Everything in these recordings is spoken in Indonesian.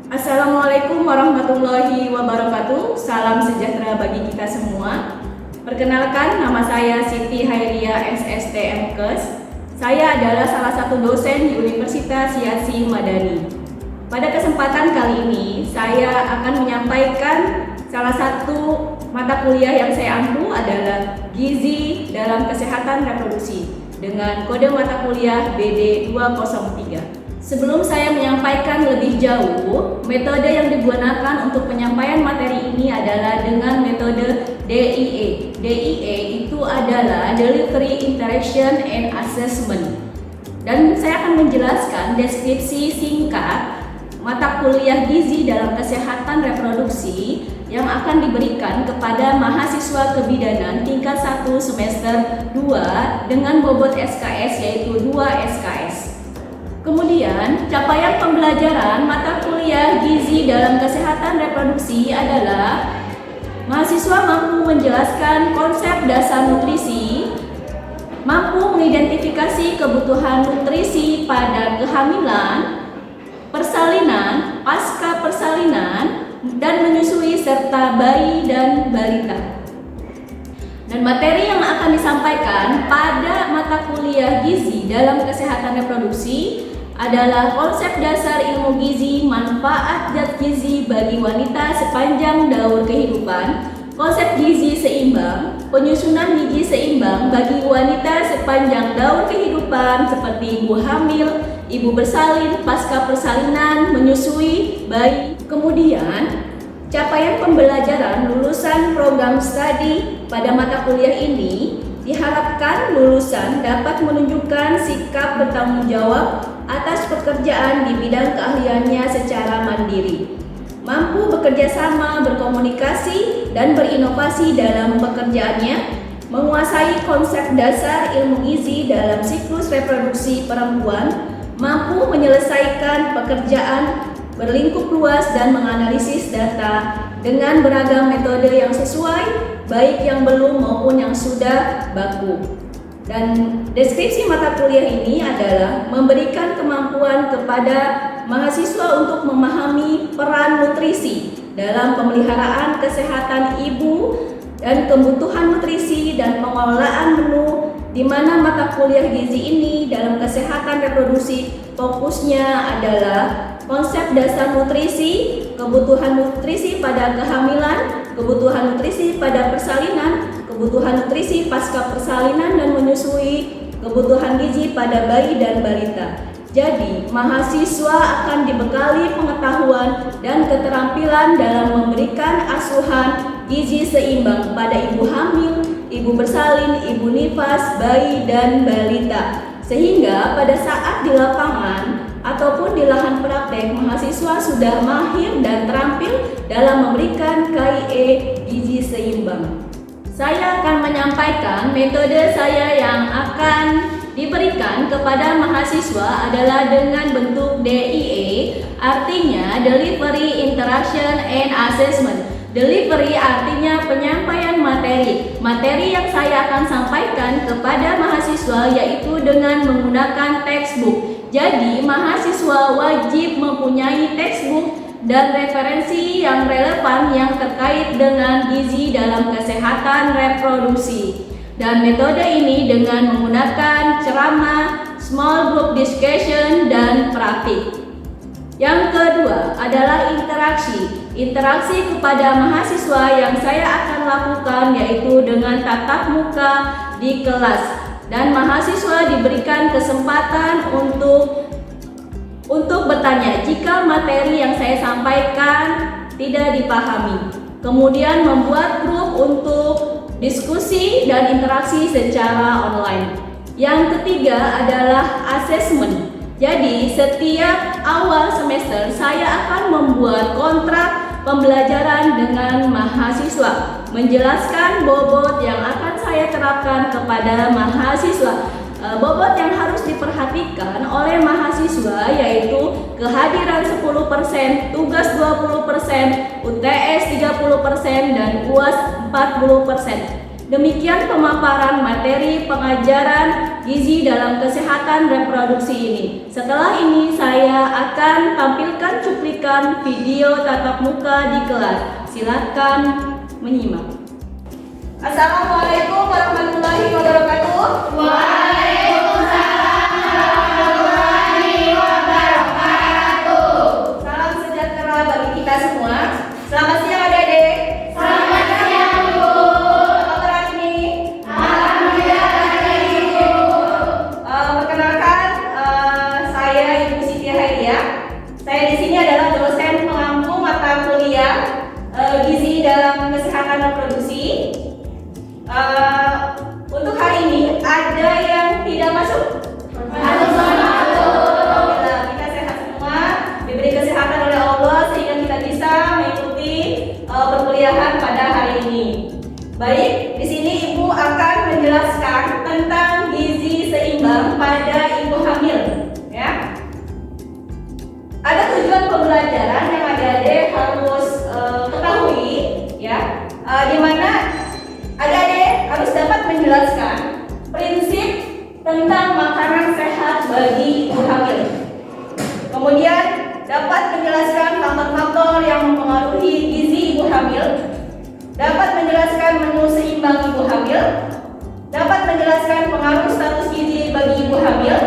Assalamualaikum warahmatullahi wabarakatuh. Salam sejahtera bagi kita semua. Perkenalkan, nama saya Siti Hairia SST MKes. Saya adalah salah satu dosen di Universitas Yasin Madani. Pada kesempatan kali ini, saya akan menyampaikan salah satu mata kuliah yang saya ampu adalah Gizi dalam Kesehatan Reproduksi dengan kode mata kuliah BD 203. Sebelum saya menyampaikan lebih jauh, metode yang digunakan untuk penyampaian materi ini adalah dengan metode DIE. DIE itu adalah Delivery, Interaction, and Assessment. Dan saya akan menjelaskan deskripsi singkat mata kuliah gizi dalam kesehatan reproduksi yang akan diberikan kepada mahasiswa kebidanan tingkat 1 semester 2 dengan bobot SKS yaitu 2 SKS. Kemudian, capaian pembelajaran mata kuliah gizi dalam kesehatan reproduksi adalah mahasiswa mampu menjelaskan konsep dasar nutrisi, mampu mengidentifikasi kebutuhan nutrisi pada kehamilan, persalinan, pasca persalinan, dan menyusui serta bayi dan balita. Dan materi yang akan disampaikan pada mata kuliah gizi dalam kesehatan reproduksi adalah konsep dasar ilmu gizi, manfaat zat gizi bagi wanita sepanjang daur kehidupan, konsep gizi seimbang, penyusunan gizi seimbang bagi wanita sepanjang daur kehidupan seperti ibu hamil, ibu bersalin, pasca persalinan, menyusui, bayi. Kemudian, capaian pembelajaran lulusan program studi pada mata kuliah ini diharapkan lulusan dapat menunjukkan sikap bertanggung jawab atas pekerjaan di bidang keahliannya secara mandiri, mampu bekerja sama, berkomunikasi, dan berinovasi dalam pekerjaannya, menguasai konsep dasar ilmu gizi dalam siklus reproduksi perempuan, mampu menyelesaikan pekerjaan berlingkup luas dan menganalisis data dengan beragam metode yang sesuai, baik yang belum maupun yang sudah baku. Dan deskripsi mata kuliah ini adalah memberikan kemampuan kepada mahasiswa untuk memahami peran nutrisi dalam pemeliharaan kesehatan ibu dan kebutuhan nutrisi dan pengelolaan menu, di mana mata kuliah gizi ini dalam kesehatan reproduksi fokusnya adalah konsep dasar nutrisi, kebutuhan nutrisi pada kehamilan, kebutuhan nutrisi pada persalinan, kebutuhan nutrisi pasca persalinan dan menyusui, kebutuhan gizi pada bayi dan balita. Jadi, mahasiswa akan dibekali pengetahuan dan keterampilan dalam memberikan asuhan gizi seimbang pada ibu hamil, ibu bersalin, ibu nifas, bayi dan balita. Sehingga pada saat di lapangan ataupun di lahan praktek, mahasiswa sudah mahir dan terampil dalam memberikan KIE gizi seimbang. Saya akan menyampaikan metode saya yang akan diberikan kepada mahasiswa adalah dengan bentuk DIE, artinya Delivery, Interaction, and Assessment. Delivery artinya penyampaian materi. Materi yang saya akan sampaikan kepada mahasiswa yaitu dengan menggunakan textbook. Jadi, mahasiswa wajib mempunyai textbook dan referensi yang relevan yang terkait dengan gizi dalam kesehatan reproduksi. Dan metode ini dengan menggunakan ceramah, small group discussion, dan praktik. Yang kedua adalah interaksi. Interaksi kepada mahasiswa yang saya akan lakukan yaitu dengan tatap muka di kelas. Dan mahasiswa diberikan kesempatan untuk bertanya jika materi yang saya sampaikan tidak dipahami. Kemudian membuat grup untuk diskusi dan interaksi secara online. Yang ketiga adalah assessment. Jadi setiap awal semester saya akan membuat kontrak pembelajaran dengan mahasiswa, menjelaskan bobot yang akan saya terapkan kepada mahasiswa. Bobot yang harus diperhatikan oleh mahasiswa yaitu kehadiran 10%, tugas 20%, UTS 30%, dan UAS 40%. Demikian pemaparan materi pengajaran gizi dalam kesehatan reproduksi ini. Setelah ini saya akan tampilkan cuplikan video tatap muka di kelas. Silakan menyimak. Assalamualaikum warahmatullahi wabarakatuh. Waalaikumsalam warahmatullahi wabarakatuh. Salam sejahtera bagi kita semua. Selamat siang adik-adik. Selamat siang, Bu. Apa kabar hari ini? Alhamdulillah baik, Bu. Perkenalkan, saya Ibu Siti Hairiyah. Saya di sini adalah dosen pengampu mata kuliah gizi dalam kesehatan reproduksi. Untuk hari ini ada yang tidak masuk? Alhamdulillah, kita sehat semua, diberi kesehatan oleh Allah sehingga kita bisa mengikuti perkuliahan pada hari ini. Baik, di sini Ibu akan menjelaskan tentang gizi seimbang pada ibu hamil, ya. Ada tujuan pembelajaran yang adik-adik harus ketahui, ya, di mana adik-adik harus dapat menjelaskan prinsip tentang makanan sehat bagi ibu hamil. Kemudian dapat menjelaskan faktor-faktor yang mempengaruhi gizi ibu hamil, dapat menjelaskan menu seimbang ibu hamil, dapat menjelaskan pengaruh status gizi bagi ibu hamil,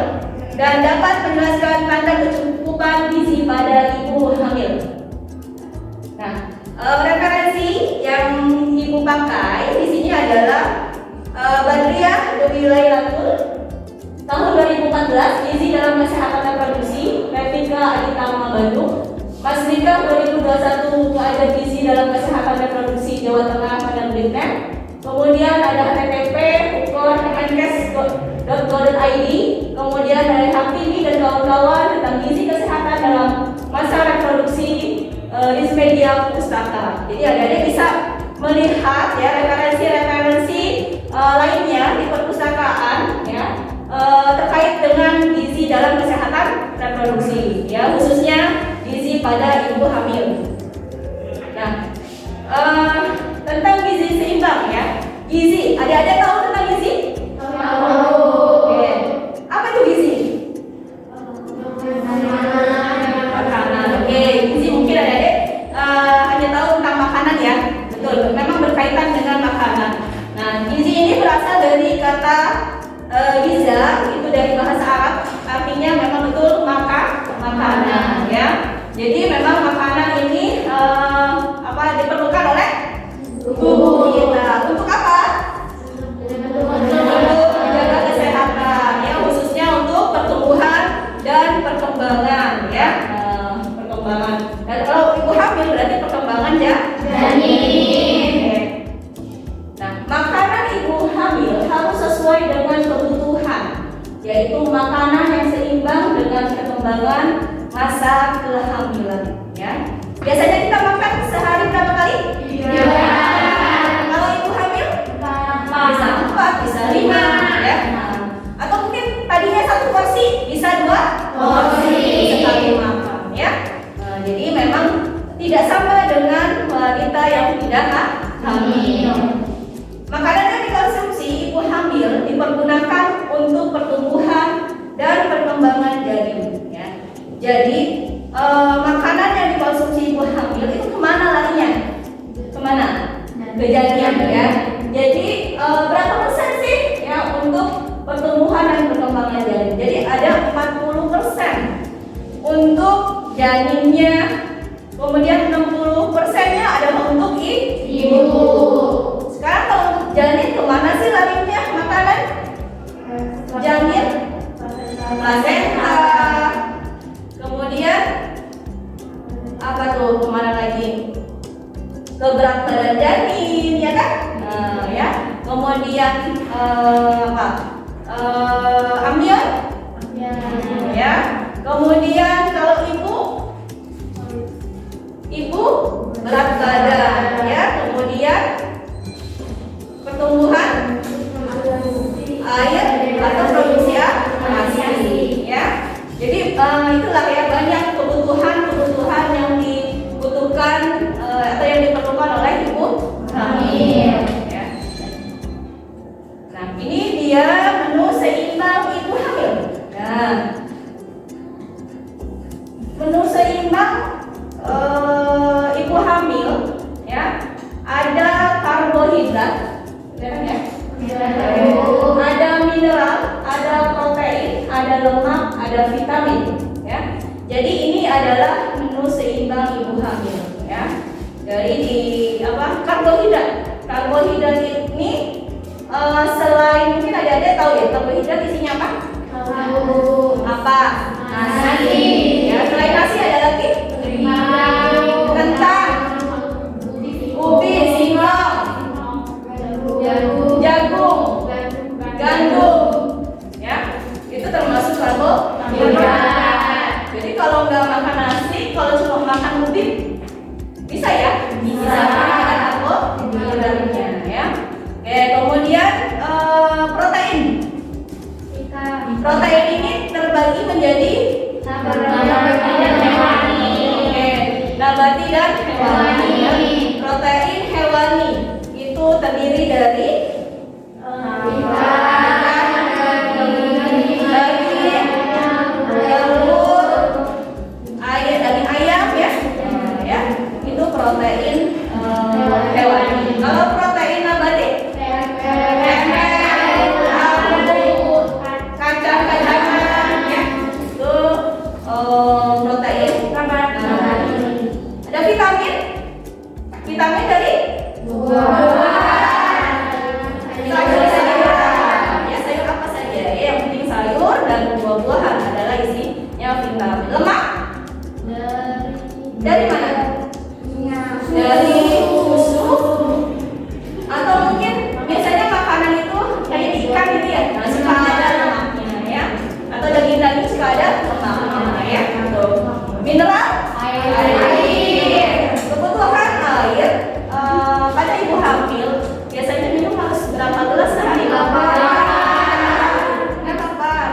dan dapat menjelaskan tanda kecukupan gizi pada ibu hamil. Nah, referensi yang Ibu pakai di sini adalah Badriah Dewi Lailatul tahun 2014 gizi dalam kesehatan reproduksi, Revika Aditama Bandung, Mas Rika 2021 keadaan gizi dalam kesehatan reproduksi Jawa Tengah Mendagdikbud. Kemudian ada http ukor.menkes.go.id. Kemudian dari Hakimi dan kawan-kawan tentang gizi kesehatan dalam masa reproduksi Rismedia Pustaka. Jadi adik-adik bisa melihat ya referensi-referensi lainnya di perpustakaan ya terkait dengan gizi dalam kesehatan reproduksi ya, khususnya gizi pada ibu hamil. Nah, tentang gizi seimbang ya. Gizi, adik-adik tahu tentang gizi? Tahu. Oke. Apa itu gizi? Makanan. Oke, gizi mungkin adik-adik hanya tahu tentang makanan ya. Betul, memang berkaitan dengan makanan. Nah, gizi ini berasal dari kata giza, itu dari bahasa Arab, artinya memang betul makanan ya. Jadi memang makanan ini diperlukan oleh tubuh kita. Untuk apa? Untuk menjaga kesehatan ya, khususnya untuk pertumbuhan dan perkembangan ya. Perkembangan. Dan kalau ibu hamil berarti perkembangan ya. Janin. Nah, makanan ibu hamil harus sesuai dengan kebutuhan, yaitu makanan yang seimbang dengan perkembangan masa kehamilan. Ya, biasanya kita makan sehari berapa kali? 3 kali. Kalau ibu hamil bisa 4, bisa 5, ya. Atau mungkin tadinya 1 porsi bisa 2 porsi sekali makan, ya. Jadi memang tidak sama dengan wanita yang tidak hamil. Makanan yang dikonsumsi ibu hamil dipergunakan untuk pertumbuhan dan perkembangan janin. Ya. Jadi makanan yang dikonsumsi ibu hamil itu kemana larinya? Kemana? Ke janin ya. Jadi berapa persen sih ya untuk pertumbuhan dan perkembangan janin? Jadi ada 40% untuk janinnya. Kemudian 60%-nya adalah untuk ibu. Sekarang kalau untuk janin kemana sih larinya makanan? Janin, plasenta. Kemudian apa tuh? Kemana lagi? Ke berat badan janin, ya kan? Ya. Kemudian amnion, ya. Kemudian kalau ibu berat badan, ya. Kemudian pertumbuhan air atau produksi ASI, ya. Jadi itulah ya, banyak kebutuhan yang dibutuhkan atau yang diperlukan oleh ibu hamil. Ya. Nah, ini dia menu seimbang ada lemak, ada vitamin, ya. Jadi ini adalah menu seimbang ibu hamil, ya. Dari di karbohidrat. Karbohidrat ini selain mungkin ada tahu ya karbohidrat isinya apa? Apa? Nasi. Ya, selain nasi ada lagi kentang, ubi, singkong, jagung, gandum, ya. Itu termasuk karbohidrat. Jadi kalau nggak makan nasi, kalau cuma makan ubi bisa ya? Bisa. Ada karbohidratnya, ya. Oke, kemudian protein. Protein ini terbagi menjadi nabati dan hewani. Protein hewani itu terdiri dari daging, telur, daging ayam, ya. Itu protein hewani. Kalau protein nabati kacang-kacangan, ya, itu protein nabati. Ada vitamin dari sayur-sayuran, ya, sayur apa saja, ya, yang penting sayur dan buah-buahan adalah isinya vitamin. Lemak dari mana? Dari susu, atau mungkin biasanya makanan itu kayak ikan gitu ya, nah, suka ada lemaknya, ya, atau daging-daging suka ada lemaknya, ya. Mineral air. Kebutuhan air pada ibu hamil biasanya minum harus berapa gelas sehari? 8.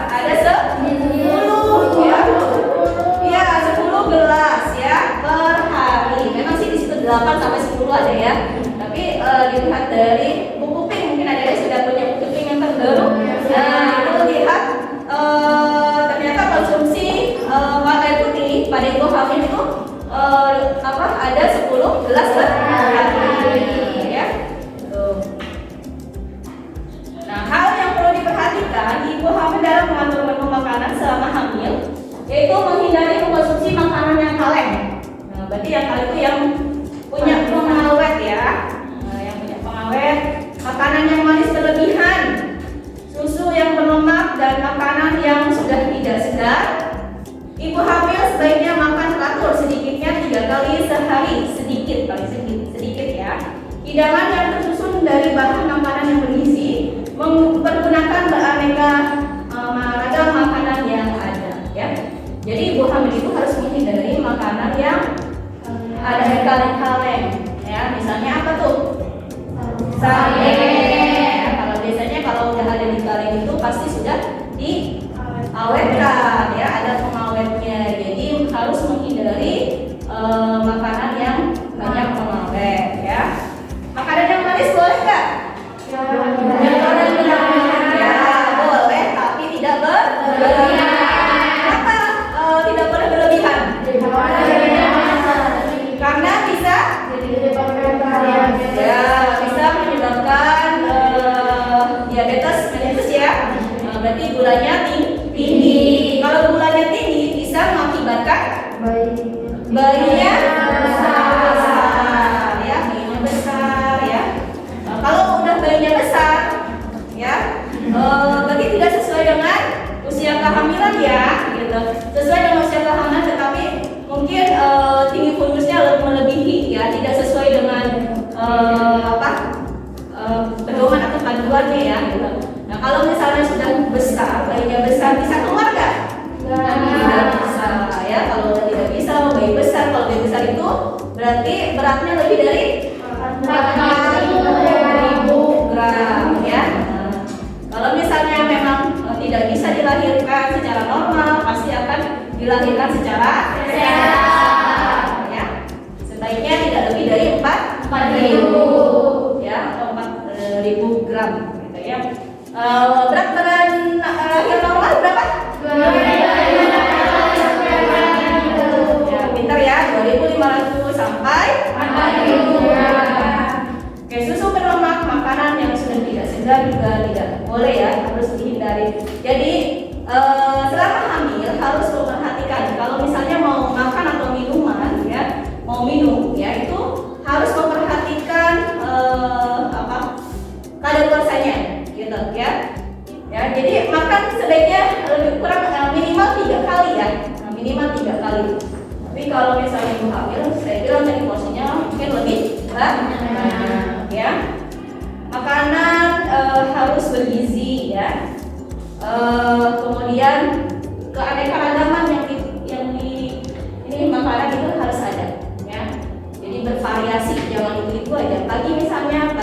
Ada 10, ya. Iya, 10 gelas, ya, per hari. Memang sih di situ 8 sampai 10 ada, ya. Tapi dilihat dari Bu Puping, mungkin ada yang sudah punya Bu Puping yang terbaru. Nah, itu lihat ternyata konsumsi air putih pada ibu hamil itu ada 10 gelas per hari, ya. Nah, hal yang perlu diperhatikan ibu hamil dalam mengatur menu makanan selama hamil yaitu menghindari mengkonsumsi makanan yang kaleng. Nah, berarti yang kaleng itu yang punya pengawet, ya. Nah, yang punya pengawet, makanan yang manis berlebihan, susu yang berlemak, dan makanan yang sudah tidak segar. Ibu hamil sebaiknya makan teratur, sedikitnya 3 kali sehari, sedikit, ya. Hidangan yang tersusun dari bahan makanan yang bergizi, mempergunakan beraneka ragam makanan yang ada, ya. Jadi ibu hamil itu harus menghindari makanan yang ada kaleng-kaleng, ya. Misalnya apa tuh? Sate. Kalau biasanya kalau udah ada di kaleng itu pasti sudah diawetkan, ya, ada pengawetnya. Jadi harus menghindari makanan yang banyak pengawet, ya. Makanan yang manis boleh nggak? Ya, boleh, tapi tidak berlebihan. Kenapa tidak boleh berlebihan? Karena bisa menyebabkan diabetes mellitus, ya. Berarti gulanya tinggi. Kalau gulanya tinggi bisa mengakibatkan bayinya besar, ya. Bayinya besar, ya. Kalau udah bayinya besar, ya, berarti tidak sesuai dengan usia kehamilan, ya, gitu. Sesuai dengan usia kehamilan, tetapi mungkin tinggi fulgusnya melebihi, ya, tidak sesuai dengan pedoman atau panduannya, ya, gitu. Nah, kalau misalnya sudah besar, bayinya besar, bisa keluar nggak? Tidak bisa, ya. Kalau tidak bisa, bayi besar. Kalau bayi besar itu berarti beratnya lebih dari 4.000 gram, ya. Nah, kalau misalnya memang tidak bisa dilahirkan secara normal, pasti akan dilahirkan secara sehat, ya. Sebaiknya tidak lebih dari 4.000, ya, atau 4.000 gram, gitu, ya. Berat badan lahir normal berapa? 2.500. Ya, pintar, ya. 2.500 sampai 4.000 gram. Oke, susu berlemak, makanan yang sudah tidak segar juga tidak boleh, ya, harus dihindari. Jadi ya. Kemudian keanekaragaman yang di ini makanan itu harus ada ya. Jadi bervariasi, jangan itu aja. Pagi misalnya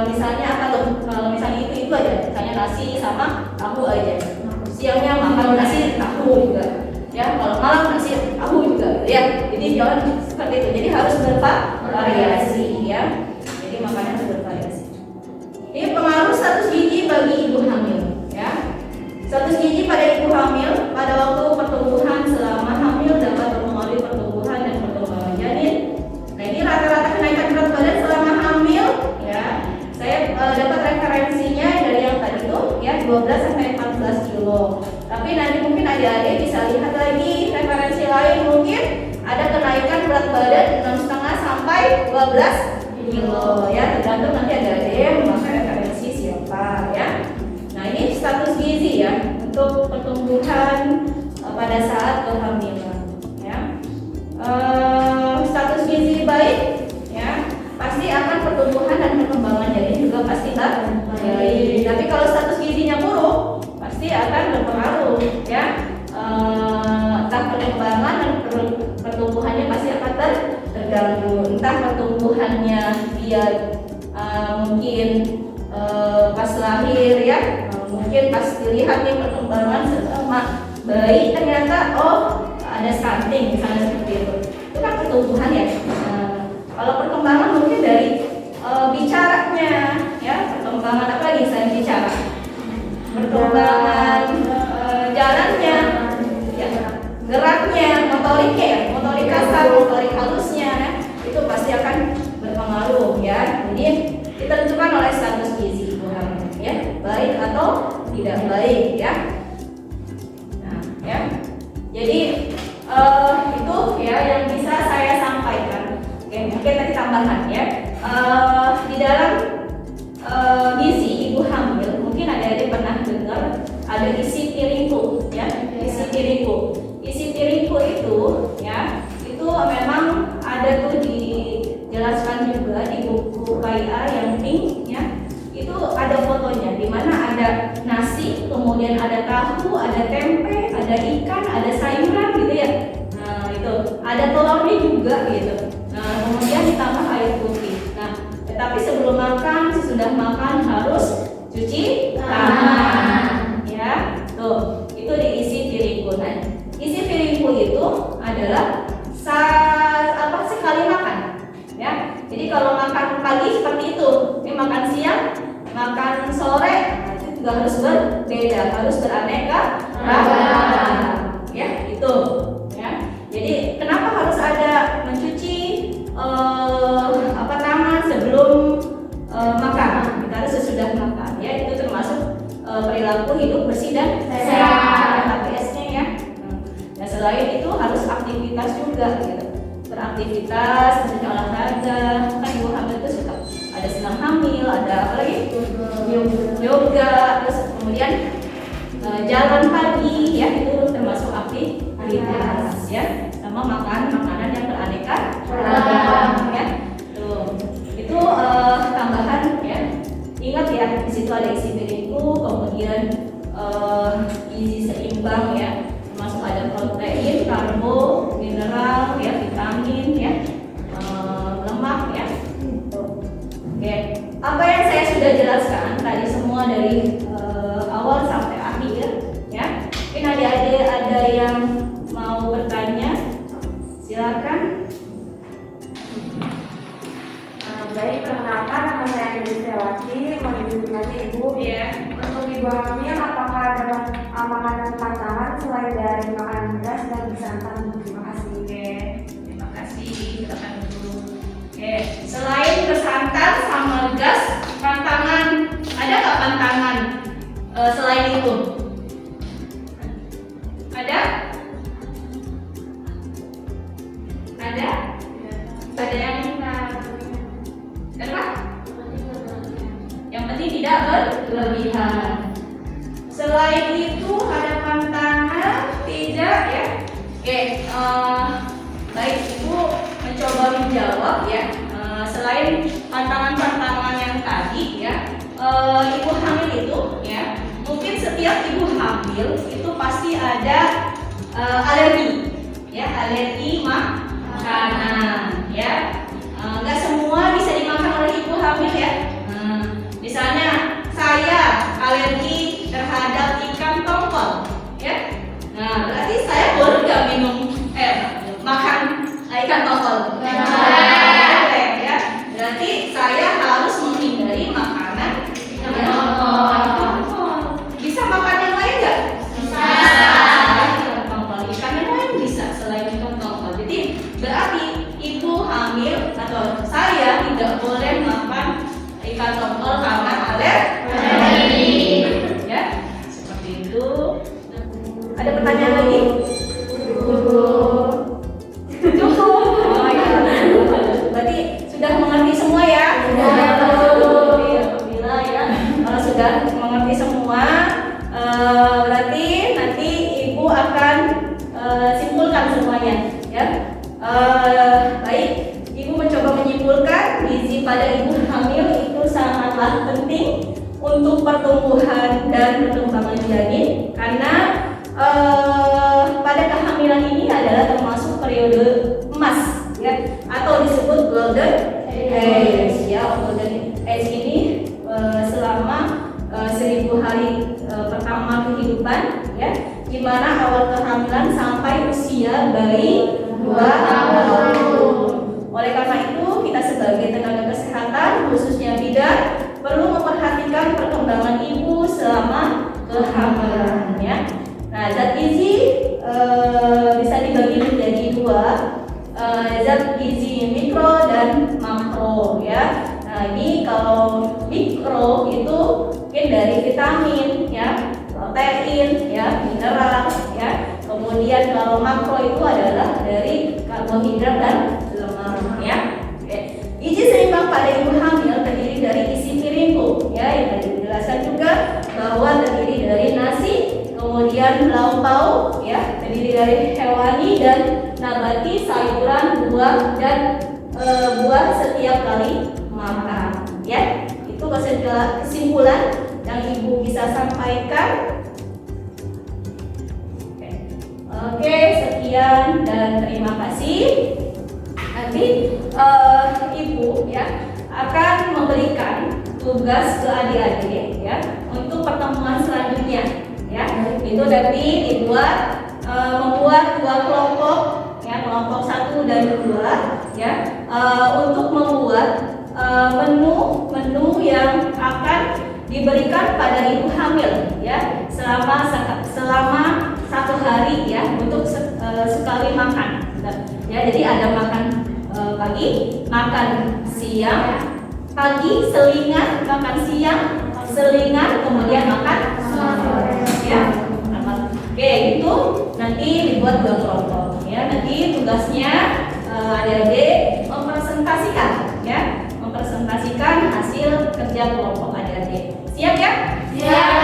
misalnya apa tuh? Kalau misalnya itu aja, misalnya nasi sama tahu aja. Siangnya makan nasi tahu juga. Ya, kalau malam nasi tahu juga ya. Jadi jangan seperti itu. Jadi harus bervariasi ya. Jadi makanan harus bervariasi. Ini pengaruh status gizi bagi ibu hamil ya. Status gizi pada ibu hamil pada waktu pertumbuhan selama hamil dapat mempengaruhi pertumbuhan dan perkembangan janin. Nah, ini rata-rata kenaikan berat badan selama hamil ya. Saya dapat referensinya dari yang tadi tuh ya 12 sampai 14 kilo. Tapi nanti mungkin adik-adik bisa lihat lagi referensi lain, mungkin ada kenaikan berat badan 6,5 sampai 12 kilo ya, tergantung nanti adik-adik yang memakai referensi siapa ya. Nah, ini status gizi ya untuk pertumbuhan pada saat kehamilan ya. Status gizi baik ya pasti akan pertumbuhan dan perkembangan janin juga pasti baik. Tapi kalau status gizinya buruk pasti akan berpengaruh ya. Entah perkembangan dan pertumbuhannya pasti akan terganggu. Entah pertumbuhannya dia mungkin pas lahir ya, mungkin pas dilihat nih perkembangan selama bayi ternyata ada stunting misalnya seperti itu kan pertumbuhan ya. Kalau perkembangan mungkin dari bicaranya ya, perkembangan apa lagi selain bicara, perkembangan jalannya ya, geraknya, motoriknya ya, motorik kasar, motorik halusnya ya, itu pasti akan berpengaruh ya. Jadi ditentukan oleh status gizi ibu hamil ya, baik atau tidak baik ya. Nah ya, jadi itu ya yang bisa saya sampaikan. Oke, mungkin tadi tambahan ya. Di dalam gizi ibu hamil mungkin adik-adik pernah dengar ada isi piringku ya, isi piringku itu ya, itu memang ada tuh dijelaskan juga di buku KIA yang pink ya. Itu ada fotonya di mana ada nasi, kemudian ada tahu, ada tempe, ada ikan, ada sayuran gitu ya. Nah, itu ada telurnya juga gitu. Nah, kemudian ditambah air putih. Nah, tetapi sebelum makan, sesudah makan harus cuci tangan ya. Tuh, itu diisi piringku. Nah, isi piringku itu adalah sekali makan ya. Jadi kalau makan pagi seperti itu, ini makan siang, makan sore, itu juga harus berbeda, harus beraneka ragam ya, itu ya. Jadi kenapa harus ada mencuci tangan sebelum makan, kita harus sesudah makan ya. Itu termasuk perilaku hidup bersih dan sehat, HBS-nya ya. Nah, selain itu harus aktivitas juga gitu, beraktivitas, misalnya olahraga. Kan ibu hamil itu suka ada senam hamil, ada apa lagi, yoga, terus kemudian jalan pagi ya, itu termasuk aktivitas ya, sama makan makanan yang beraneka ragam ya. Tuh, itu tambahan ya. Ingat ya, di situ ada isi piringku, kemudian gizi seimbang ya, termasuk ada protein, karbo, mineral ya, vitamin ya, lemak ya. Oke, apa yang saya sudah jelaskan tadi semua dari awal sampai akhir ya. Mungkin adik-adik ada yang mau bertanya, silakan. Baik, perkenalkan nama saya Dewi menunjukkan ibu ya. Untuk ibu hamil, apakah ada makanan pantangan selain dari makanan beras dan bersantan? Terima kasih. Oke, terima kasih. Silakan dulu. Oke, selain bersantan sama gas, pantangan ada nggak pantangan selain itu? Ada? Ada? Ada yang kenapa? Yang penting tidak berlebihan. Selain itu ada pantangan tidak ya? Oke, baik, Ibu mencoba menjawab ya. Selain pantangan-pantangan yang tadi ya, ibu hamil itu setiap ibu hamil itu pasti ada alergi, ya, alergi makanan, ya. Nggak semua bisa dimakan oleh ibu hamil, ya. Misalnya saya alergi terhadap ikan tongkol, ya. Nah, berarti saya boleh nggak makan ikan tongkol? Boleh, ya. Berarti saya harus menghindari makanan ikan tongkol. Bisa makan yang lain nggak? Bisa. Ikan tongkol, ikan yang lain bisa selain ikan tongkol. Jadi berarti ibu hamil atau saya tidak boleh makan ikan tongkol karena alergi. Ya, seperti itu. Ada pertanyaan lagi? Cukup. Oh ya. Berarti sudah mengerti semua ya? Alhamdulillah ya. Kalau sudah mengerti semua, berarti nanti ibu akan simpulkan semuanya, ya. Baik, ibu mencoba menyimpulkan gizi pada ibu hamil itu sangatlah penting untuk pertumbuhan dan perkembangan janin karena pada kehamilan ini adalah termasuk periode emas, ya, atau disebut golden age, ya. Golden age ini selama 1000 hari pertama kehidupan, ya, di mana awal kehamilan sampai usia bayi 2 tahun. Oleh karena itu, kita sebagai tenaga kesehatan, khususnya bidan, perlu memperhatikan perkembangan ibu selama kehamilan, ya. Nah, zat gizi bisa dibagi menjadi 2, zat gizi mikro dan makro, ya. Nah, ini kalau mikro itu mungkin dari vitamin, ya, protein, ya, mineral, ya. Kemudian kalau makro itu adalah dari karbohidrat dan lemak, ya. Oke. Gizi seimbang pada ibu hamil terdiri dari isi piringku, ya, yang tadi dijelaskan juga bahwa terdiri dari nasi, kemudian lauk pauk, ya, terdiri dari hewani dan nabati, sayuran, buah dan buah setiap kali makan, ya. Itu kesimpulan yang ibu bisa sampaikan. Oke, sekian dan terima kasih. Nanti ibu, ya, akan memberikan tugas ke adik-adik, ya, untuk pertemuan selanjutnya, ya. Itu nanti dibuat membuat 2 kelompok, ya, kelompok 1 dan 2, ya, untuk membuat menu yang akan diberikan pada ibu hamil, ya, selama 1 hari, ya, untuk sekali makan, ya. Jadi ada makan pagi, makan siang, pagi selingan, makan siang selingan, kemudian makan sore, ya. Oke, itu nanti dibuat 2 kelompok, ya. Nanti tugasnya adik-adik mempresentasikan, ya, mempresentasikan hasil kerja kelompok adik-adik. Siap, ya? Siap.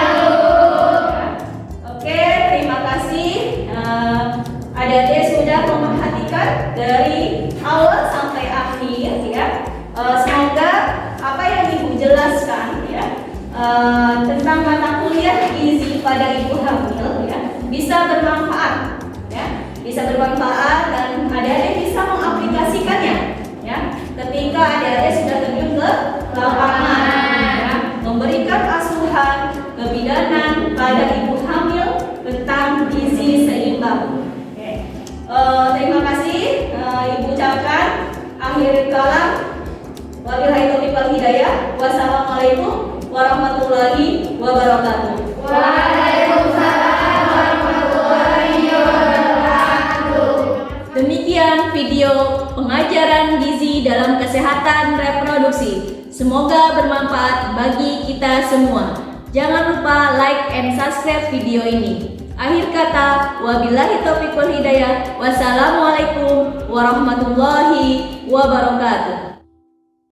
Oke, terima kasih. Adik-adik sudah memperhatikan dari awal sampai akhir, ya. Semoga apa yang ibu jelaskan, ya, tentang mata kuliah gizi pada ibu hamil, ya, bisa bermanfaat, ya, bisa bermanfaat dan adik-adik bisa mengaplikasikannya, ya, ketika adik-adik sudah terjun ke lapangan, ya, memberikan asuhan kebidanan pada ibu hamil tentang gizi seimbang. Oke. Terima kasih. Ibu ucapkan akhir kalam. Wabillahi taufiq wal hidayah. Wassalamualaikum warahmatullahi wabarakatuh. Waalaikumsalam warahmatullahi wabarakatuh. Demikian video pengajaran gizi dalam kesehatan reproduksi. Semoga bermanfaat bagi kita semua. Jangan lupa like and subscribe video ini. Akhir kata, wabillahi taufiq wal hidayah. Wassalamualaikum warahmatullahi wabarakatuh.